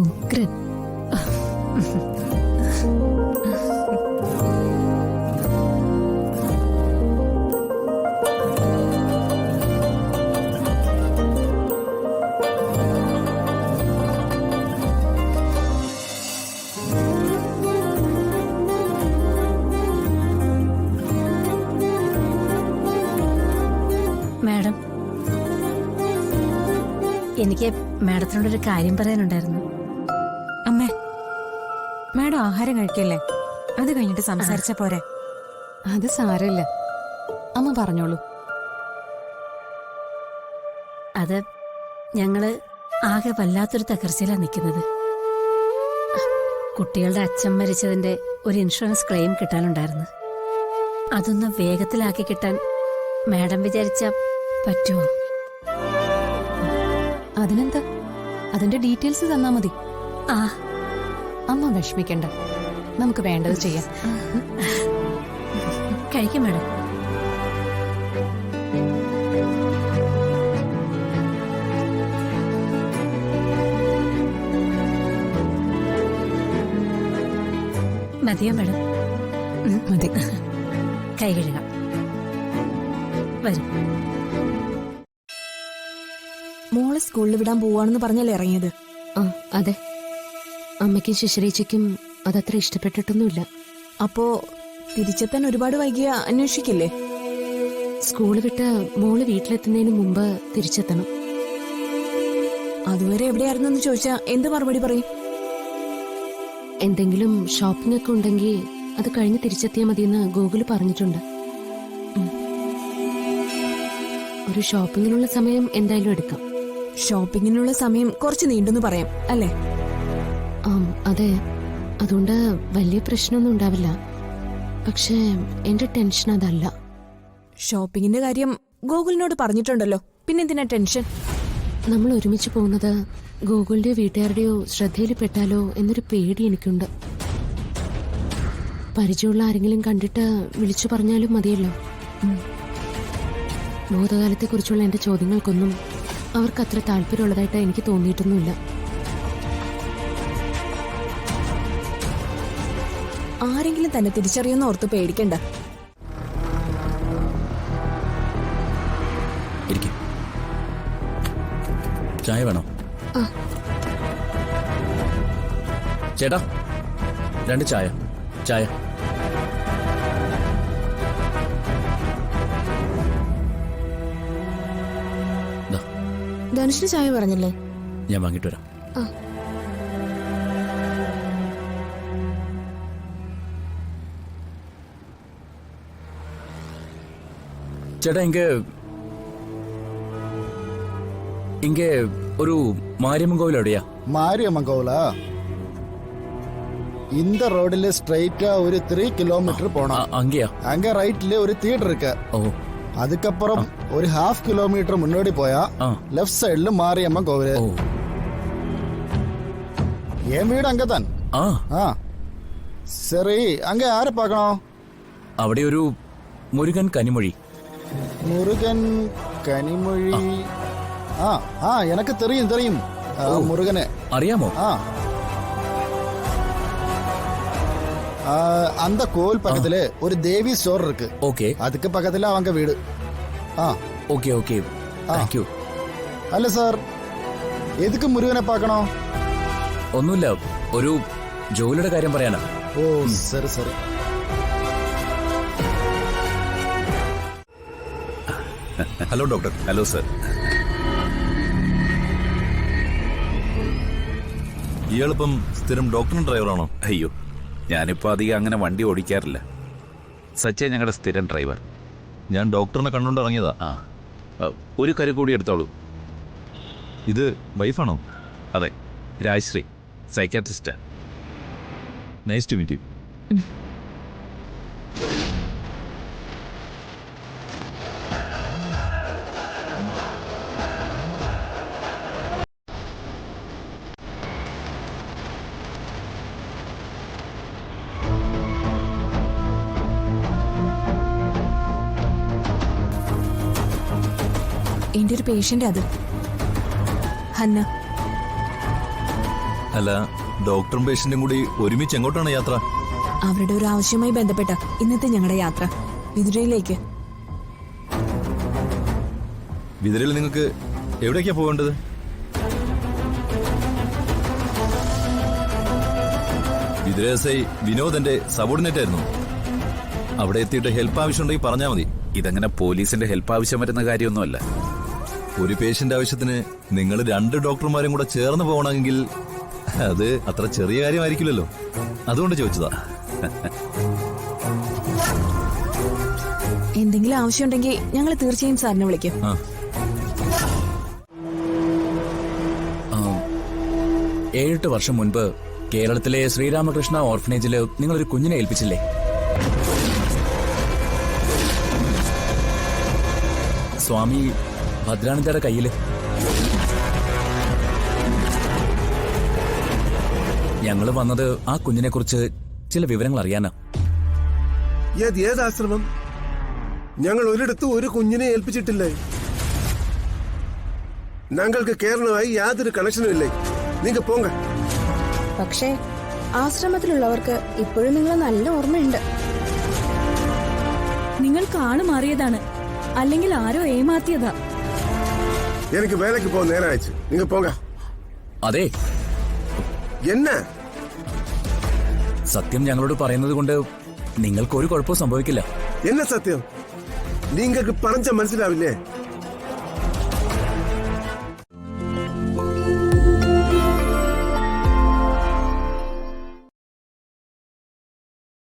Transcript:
ഉഗ്രൻ. മാഡം, എനിക്ക് മാഡത്തിനോടൊരു കാര്യം പറയാനുണ്ടായിരുന്നു. അമ്മേ, മാഡം ആഹാരം കഴിക്കല്ലേ? അത് കഴിഞ്ഞിട്ട് സംസാരിച്ച പോരെ? അത് സാരമില്ല, അമ്മ പറഞ്ഞോളൂ. അത് ഞങ്ങള് ആകെ വല്ലാത്തൊരു തകർച്ചയിലാണ് നിൽക്കുന്നത്. കുട്ടികളുടെ അച്ഛൻ മരിച്ചതിന്റെ ഒരു ഇൻഷുറൻസ് ക്ലെയിം കിട്ടാനുണ്ടായിരുന്നു. അതൊന്ന് വേഗത്തിലാക്കി കിട്ടാൻ മാഡം വിചാരിച്ച പറ്റുമോ? അതിനെന്താ, അതിന്റെ ഡീറ്റെയിൽസ് തന്നാ മതി. ആ, അമ്മ വിഷമിക്കണ്ട, നമുക്ക് വേണ്ടത് ചെയ്യാം. കഴിക്കും മാഡം. മതിയോ മാഡം? മതി. കൈ കഴുകാം. വരും. മോളെ സ്കൂളിൽ വിടാൻ പോവാണെന്ന് പറഞ്ഞല്ലേ ഇറങ്ങിയത്? ആ അതെ, അമ്മയ്ക്കും ശിശിരേച്ചിക്കും അതത്ര ഇഷ്ടപ്പെട്ടിട്ടൊന്നുമില്ല. അപ്പോ തിരിച്ചെത്താൻ ഒരുപാട് വൈകിയ അന്വേഷിക്കില്ലേ? സ്കൂള് വിട്ട് മോള് വീട്ടിലെത്തുന്നതിന് മുമ്പ് തിരിച്ചെത്തണം. അതുവരെ എവിടെയായിരുന്നെന്ന് ചോദിച്ചാ എന്ത് മറുപടി പറയും? എന്തെങ്കിലും ഷോപ്പിംഗ് ഒക്കെ ഉണ്ടെങ്കിൽ അത് കഴിഞ്ഞ് തിരിച്ചെത്തിയാൽ മതിയെന്ന് ഗൂഗിള് പറഞ്ഞിട്ടുണ്ട്. ഒരു ഷോപ്പിങ്ങിനുള്ള സമയം എന്തായാലും എടുക്കാം. ഷോപ്പിങ്ങിനുള്ള സമയം കുറച്ച് നീണ്ടെന്ന് പറയാം അല്ലേ? അതെ, അതുകൊണ്ട് വലിയ പ്രശ്നമൊന്നും ഉണ്ടാവില്ല. പക്ഷേ എന്റെ ടെൻഷൻ അതല്ല. ഷോപ്പിങ്ങിന്റെ കാര്യം ഗൂഗിളിനോട് പറഞ്ഞിട്ടുണ്ടല്ലോ, പിന്നെന്തിനാ ടെൻഷൻ? നമ്മൾ ഒരുമിച്ച് പോകുന്നത് ഗൂഗിളിന്റെയോ വീട്ടുകാരുടെയോ ശ്രദ്ധയിൽ പെട്ടാലോ എന്നൊരു പേടി എനിക്കുണ്ട്. പരിചയമുള്ള ആരെങ്കിലും കണ്ടിട്ട് വിളിച്ചു പറഞ്ഞാലും മതിയല്ലോ. ഭൂതകാലത്തെക്കുറിച്ചുള്ള എന്റെ ചോദ്യങ്ങൾക്കൊന്നും അവർക്ക് അത്ര താല്പര്യമുള്ളതായിട്ട് എനിക്ക് തോന്നിയിട്ടൊന്നുമില്ല. ആരെങ്കിലും തന്നെ തിരിച്ചറിയുന്ന ഓർത്ത് പേടിക്കണ്ട. ചായ വേണോ? ചേട്ടാ, 2 ചായ. ചായ. ധനുഷിന് ചായ പറഞ്ഞല്ലേ? ഞാൻ വാങ്ങിട്ട് വരാം. ചേട്ടാ, இங்க ஒரு மாரியம்மன் கோவில் எവിടെയാ? மாரியம்மன் கோவிலா? இந்த ரோடுல ஸ்ட்ரைட்டா ஒரு 3 கிலோமீட்டர் போனோம். அங்கேயா? அங்க ரைட்ல ஒரு தியேட்டர் இருக்கு. ஓ. அதுக்கப்புறம் ஒரு 1/2 கிலோமீட்டர் முன்னாடி போயா லெஃப்ட் சைடுல மாரியம்மன் கோவில். ஓ. என் வீடு அங்கதான். சரி, அங்க யாரை பார்க்கணும்? അവിടെ ഒരു മുരുകൻ കനിമൊഴി. முருகன் கனிமொழி? எனக்கு தெரியும் முருகனே. അറിയാമോ? அந்த கோவில் பக்கத்துல ஒரு தேவி ஸ்டோர் இருக்கு. ஓகே. அதுக்கு பக்கத்துல அவங்க வீடு. Okay okay, thank you. അല്ല സാർ, എതുക്ക് മുരുകനെ பார்க்கணும்? ഒന്നുമില്ല, ഒരു ജോലിയുടെ കാര്യം പറയാനാ. ഓ സരി സരി. Hello doctor. Hello sir. ഇയാളിപ്പം സ്ഥിരം ഡോക്ടറിന്റെ ഡ്രൈവറാണോ? അയ്യോ, ഞാനിപ്പോൾ അധികം അങ്ങനെ വണ്ടി ഓടിക്കാറില്ല. സച്ചേ ഞങ്ങളുടെ സ്ഥിരം ഡ്രൈവർ. ഞാൻ ഡോക്ടറിനെ കണ്ടുകൊണ്ട് ഇറങ്ങിയതാ. ഒരു കരു കൂടി എടുത്തോളൂ. ഇത് വൈഫാണോ? അതെ, Rajshree, psychiatrist. Nice to meet you. എന്റെ ഒരു പേഷ്യന്റ്, അത് ഹന്ന. അല്ല, ഡോക്ടറും പേഷ്യന്റും കൂടി ഒരുമിച്ച് എങ്ങോട്ടാണ് യാത്ര? അവരുടെ ഒരു ആവശ്യവുമായി ബന്ധപ്പെട്ട ഇന്നത്തെ ഞങ്ങളുടെ യാത്ര വിതുരയിലേക്ക്. വിതുരയിൽ നിങ്ങൾക്ക് എവിടേക്കാ പോകേണ്ടത്? വിതുര എസ് ഐ വിനോദ് എന്റെ സബോർഡിനേറ്റ് ആയിരുന്നു. അവിടെ എത്തിയിട്ട് ഹെൽപ്പ് ആവശ്യമുണ്ടെങ്കിൽ പറഞ്ഞാൽ മതി. ഇതങ്ങനെ പോലീസിന്റെ ഹെൽപ്പ് ആവശ്യം വരുന്ന കാര്യമൊന്നുമല്ല. ഒരു പേഷ്യന്റ് ആവശ്യത്തിന് നിങ്ങൾ 2 ഡോക്ടർമാരും കൂടെ ചേർന്ന് പോകണമെങ്കിൽ അത് അത്ര ചെറിയ കാര്യമായിരിക്കില്ലല്ലോ. അതുകൊണ്ട് ചോദിച്ചതാ. എന്തെങ്കിലും ആവശ്യമുണ്ടെങ്കിൽ ഞങ്ങൾ തീർച്ചയായും സാറിനെ വിളിക്കും. ആ, 7-8 വർഷം മുൻപ് കേരളത്തിലെ ശ്രീരാമകൃഷ്ണ ഓർഫനേജില് നിങ്ങളൊരു കുഞ്ഞിനെ ഏൽപ്പിച്ചില്ലേ? സ്വാമി ഭദ്രാനന്ദയുടെ കയ്യില്. ഞങ്ങൾ വന്നത് ആ കുഞ്ഞിനെ കുറിച്ച് ചില വിവരങ്ങൾ അറിയാനാ. ഏതാശ്രമം? ഞങ്ങൾ ഒരിടത്തും ഒരു കുഞ്ഞിനെ ഏൽപ്പിച്ചിട്ടില്ലേ. ഞങ്ങൾക്ക് കേരളമായി യാതൊരു കണക്ഷനും ഇല്ലേ. നിങ്ങൾ പോങ്ക. പക്ഷേ ആശ്രമത്തിലുള്ളവർക്ക് ഇപ്പോഴും നിങ്ങളെ നല്ല ഓർമ്മയുണ്ട്. നിങ്ങൾക്ക് ആള് മാറിയതാണ്, അല്ലെങ്കിൽ ആരോ ഏമാത്തിയതാ. എനിക്ക് വേലയ്ക്ക് പോകാൻ നേരം അയച്ചു. നിങ്ങൾ പോങ്ക. അതെ, എന്നാ സത്യം ഞങ്ങളോട് പറയുന്നത് കൊണ്ട് നിങ്ങൾക്ക് ഒരു കുഴപ്പവും സംഭവിക്കില്ല. എന്നാ സത്യം? നിങ്ങൾക്ക് പറഞ്ഞ മനസ്സിലാവില്ലേ?